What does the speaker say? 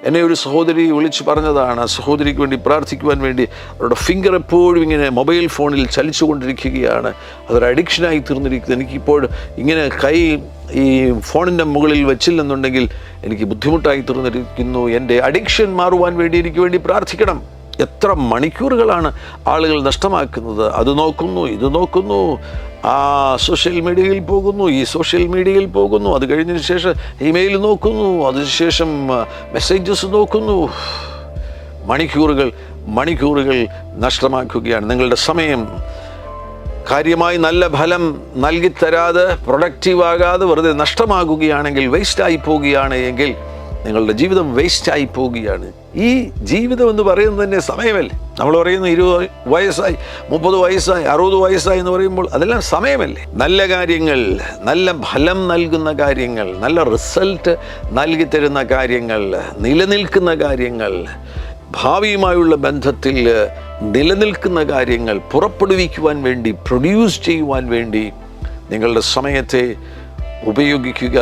എന്നെ ഒരു സഹോദരി വിളിച്ച് പറഞ്ഞതാണ്, ആ സഹോദരിക്ക് വേണ്ടി പ്രാർത്ഥിക്കുവാൻ വേണ്ടി അവരുടെ ഫിംഗർ എപ്പോഴും ഇങ്ങനെ മൊബൈൽ ഫോണിൽ ചലിച്ചുകൊണ്ടിരിക്കുകയാണ്. അതൊരു അഡിക്ഷനായി തീർന്നിരിക്കുന്നത്. എനിക്കിപ്പോൾ ഇങ്ങനെ കൈ ഈ ഫോണിൻ്റെ മുകളിൽ വെച്ചില്ലെന്നുണ്ടെങ്കിൽ എനിക്ക് ബുദ്ധിമുട്ടായി തീർന്നിരിക്കുന്നു. എൻ്റെ അഡിക്ഷൻ മാറുവാൻ വേണ്ടി എനിക്ക് വേണ്ടി പ്രാർത്ഥിക്കണം. എത്ര മണിക്കൂറുകളാണ് ആളുകൾ നഷ്ടമാക്കുന്നത്. അത് നോക്കുന്നു, ഇത് നോക്കുന്നു, ആ സോഷ്യൽ മീഡിയയിൽ പോകുന്നു, ഈ സോഷ്യൽ മീഡിയയിൽ പോകുന്നു, അത് കഴിഞ്ഞതിന് ശേഷം ഇമെയിൽ നോക്കുന്നു, അതിനുശേഷം മെസ്സേജസ് നോക്കുന്നു. മണിക്കൂറുകൾ നഷ്ടമാക്കുകയാണ്. നിങ്ങളുടെ സമയം കാര്യമായി നല്ല ഫലം നൽകിത്തരാതെ, പ്രൊഡക്റ്റീവാകാതെ വെറുതെ നഷ്ടമാകുകയാണെങ്കിൽ, വേസ്റ്റായി പോവുകയാണ് എങ്കിൽ നിങ്ങളുടെ ജീവിതം വേസ്റ്റായി പോവുകയാണ്. ഈ ജീവിതം എന്ന് പറയുന്നത് തന്നെ സമയമല്ലേ. നമ്മൾ പറയുന്നു 20 വയസ്സായി, 30 വയസ്സായി, 60 വയസ്സായി എന്ന് പറയുമ്പോൾ അതെല്ലാം സമയമല്ലേ. നല്ല കാര്യങ്ങൾ, നല്ല ഫലം നൽകുന്ന കാര്യങ്ങൾ, നല്ല റിസൾട്ട് നൽകി തരുന്ന കാര്യങ്ങൾ, നിലനിൽക്കുന്ന കാര്യങ്ങൾ, ഭാവിയുമായുള്ള ബന്ധത്തിൽ നിലനിൽക്കുന്ന കാര്യങ്ങൾ പുറപ്പെടുവിക്കുവാൻ വേണ്ടി, പ്രൊഡ്യൂസ് ചെയ്യുവാൻ വേണ്ടി നിങ്ങളുടെ സമയത്തെ ഉപയോഗിക്കുക.